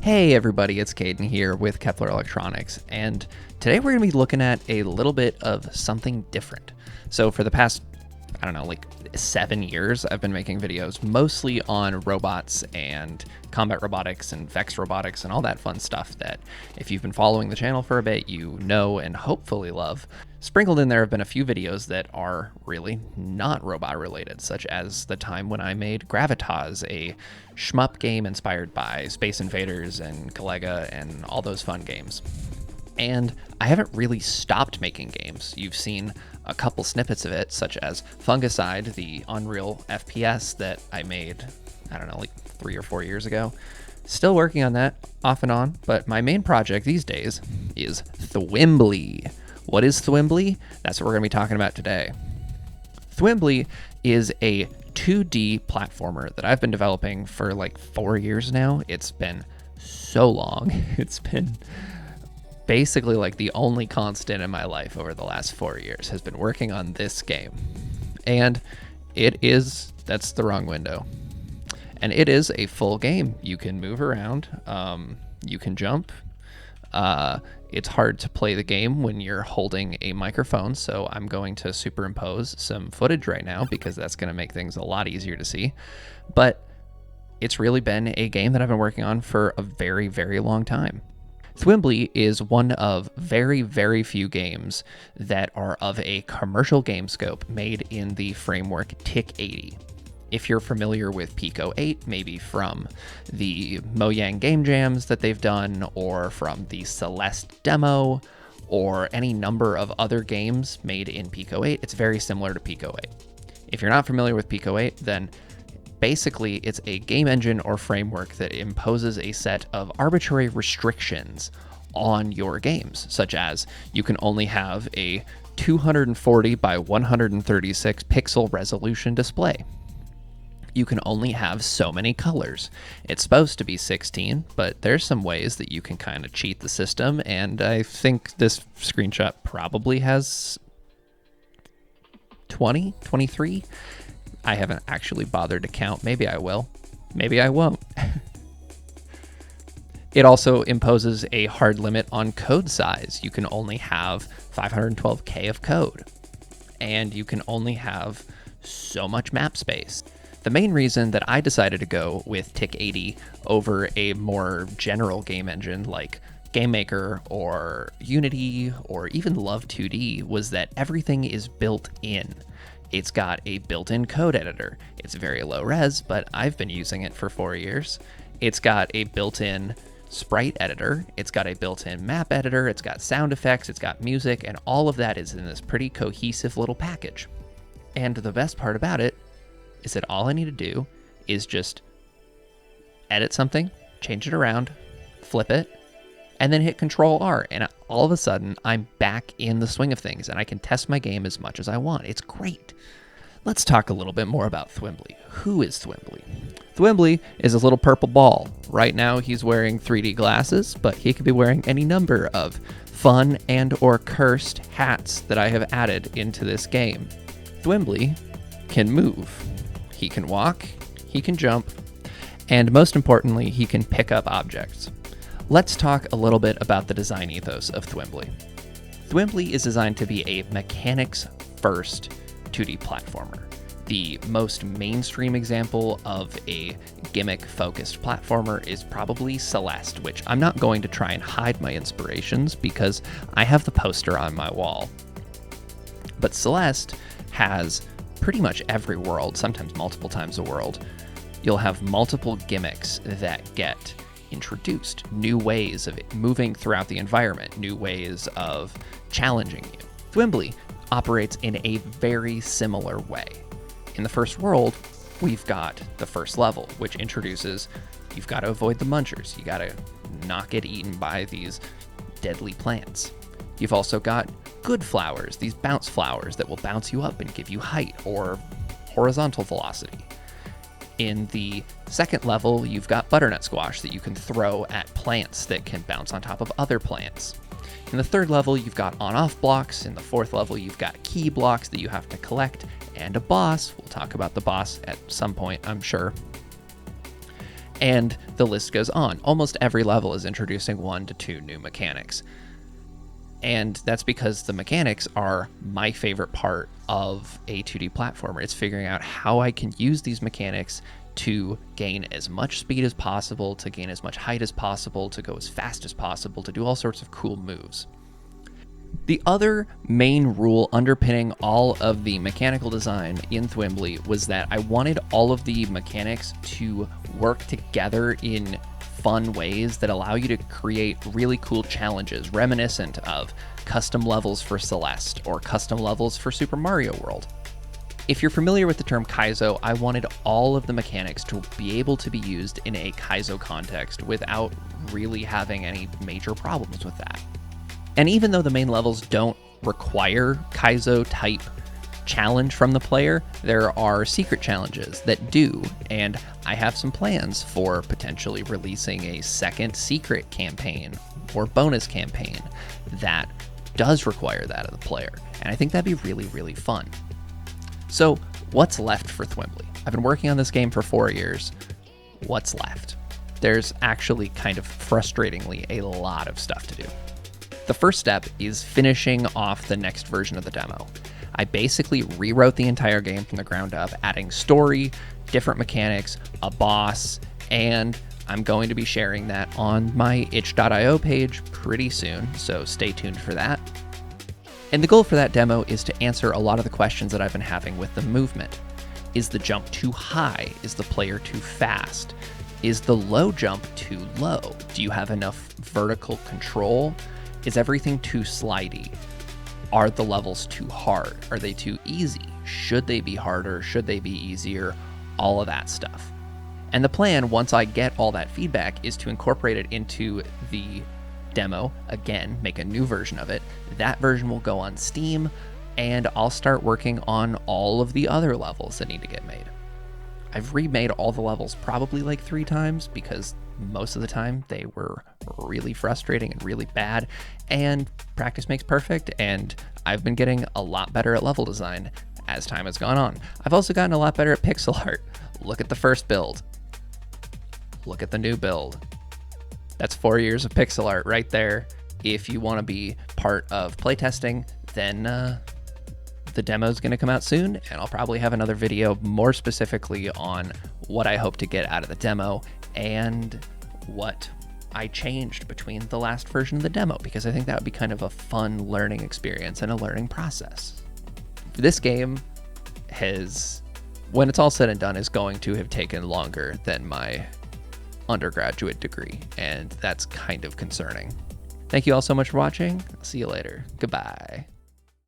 Hey everybody, it's Caden here with Kepler Electronics, and today we're going to be looking at a little bit of something different. So for the past, 7 years, I've been making videos mostly on robots and combat robotics and Vex robotics and all that fun stuff that if you've been following the channel for a bit, you know and hopefully love. Sprinkled in there have been a few videos that are really not robot related, such as the time when I made Gravitas, a shmup game inspired by Space Invaders and Galaga and all those fun games. And I haven't really stopped making games. You've seen a couple snippets of it, such as Fungicide, the Unreal FPS that I made, 3 or 4 years ago. Still working on that off and on, but my main project these days is Thwimbly. What is Thwimbly? That's what we're going to be talking about today. Thwimbly is a 2D platformer that I've been developing for like 4 years now. It's been so long. It's been basically like the only constant in my life over the last 4 years has been working on this game. And that's the wrong window. And it is a full game. You can move around, you can jump. It's hard to play the game when you're holding a microphone, so I'm going to superimpose some footage right now because that's going to make things a lot easier to see. But it's really been a game that I've been working on for a very, very long time. Thwimbly is one of very, very few games that are of a commercial game scope made in the framework TIC80. If you're familiar with Pico 8, maybe from the Mojang game jams that they've done, or from the Celeste demo, or any number of other games made in Pico 8, it's very similar to Pico 8. If you're not familiar with Pico 8, then basically it's a game engine or framework that imposes a set of arbitrary restrictions on your games, such as you can only have a 240 by 136 pixel resolution display. You can only have so many colors. It's supposed to be 16, but there's some ways that you can kind of cheat the system, and I think this screenshot probably has 20, 23. I haven't actually bothered to count. Maybe I will. Maybe I won't. It also imposes a hard limit on code size. You can only have 512K of code, and you can only have so much map space. The main reason that I decided to go with TIC80 over a more general game engine like GameMaker or Unity or even Love 2D was that everything is built in. It's got a built-in code editor. It's very low res, but I've been using it for 4 years. It's got a built-in sprite editor. It's got a built-in map editor. It's got sound effects. It's got music, and all of that is in this pretty cohesive little package. And the best part about it is that all I need to do is just edit something, change it around, flip it, and then hit Control R, and all of a sudden I'm back in the swing of things and I can test my game as much as I want. It's great. Let's talk a little bit more about Thwimbly. Who is Thwimbly? Thwimbly is a little purple ball. Right now he's wearing 3D glasses, but he could be wearing any number of fun and or cursed hats that I have added into this game. Thwimbly can move. He can walk, he can jump, and most importantly, he can pick up objects. Let's talk a little bit about the design ethos of Thwimbly. Thwimbly is designed to be a mechanics-first 2D platformer. The most mainstream example of a gimmick-focused platformer is probably Celeste, which I'm not going to try and hide my inspirations because I have the poster on my wall. But Celeste has pretty much every world, sometimes multiple times a world. You'll have multiple gimmicks that get introduced, new ways of moving throughout the environment, new ways of challenging you. Thwimbly operates in a very similar way. In the first world, we've got the first level, which introduces you've got to avoid the munchers. You got to not get eaten by these deadly plants. You've also got good flowers, these bounce flowers that will bounce you up and give you height or horizontal velocity. In the second level, you've got butternut squash that you can throw at plants that can bounce on top of other plants. In the third level, you've got on-off blocks. In the fourth level, you've got key blocks that you have to collect, and a boss. We'll talk about the boss at some point, I'm sure. And the list goes on. Almost every level is introducing 1 to 2 new mechanics. And that's because the mechanics are my favorite part of a 2D platformer. It's figuring out how I can use these mechanics to gain as much speed as possible, to gain as much height as possible, to go as fast as possible, to do all sorts of cool moves. The other main rule underpinning all of the mechanical design in Thwimbly was that I wanted all of the mechanics to work together in fun ways that allow you to create really cool challenges reminiscent of custom levels for Celeste or custom levels for Super Mario World. If you're familiar with the term Kaizo, I wanted all of the mechanics to be able to be used in a Kaizo context without really having any major problems with that. And even though the main levels don't require Kaizo-type challenge from the player, there are secret challenges that do, and I have some plans for potentially releasing a second secret campaign or bonus campaign that does require that of the player, and I think that'd be really, really fun. So what's left for Thwimbly? I've been working on this game for 4 years. What's left? There's actually kind of frustratingly a lot of stuff to do. The first step is finishing off the next version of the demo. I basically rewrote the entire game from the ground up, adding story, different mechanics, a boss, and I'm going to be sharing that on my itch.io page pretty soon, so stay tuned for that. And the goal for that demo is to answer a lot of the questions that I've been having with the movement. Is the jump too high? Is the player too fast? Is the low jump too low? Do you have enough vertical control? Is everything too slidey? Are the levels too hard? Are they too easy? Should they be harder? Should they be easier? All of that stuff. And the plan, once I get all that feedback, is to incorporate it into the demo. Again, make a new version of it. That version will go on Steam, and I'll start working on all of the other levels that need to get made. I've remade all the levels probably like 3 times because most of the time they were really frustrating and really bad, and practice makes perfect, and I've been getting a lot better at level design as time has gone on. I've also gotten a lot better at pixel art. Look at the first build. Look at the new build. That's 4 years of pixel art right there. If you want to be part of playtesting, then the demo is going to come out soon, and I'll probably have another video more specifically on what I hope to get out of the demo and what I changed between the last version of the demo, because I think that would be kind of a fun learning experience and a learning process. This game has, when it's all said and done, is going to have taken longer than my undergraduate degree, and that's kind of concerning. Thank you all so much for watching. I'll see you later. Goodbye.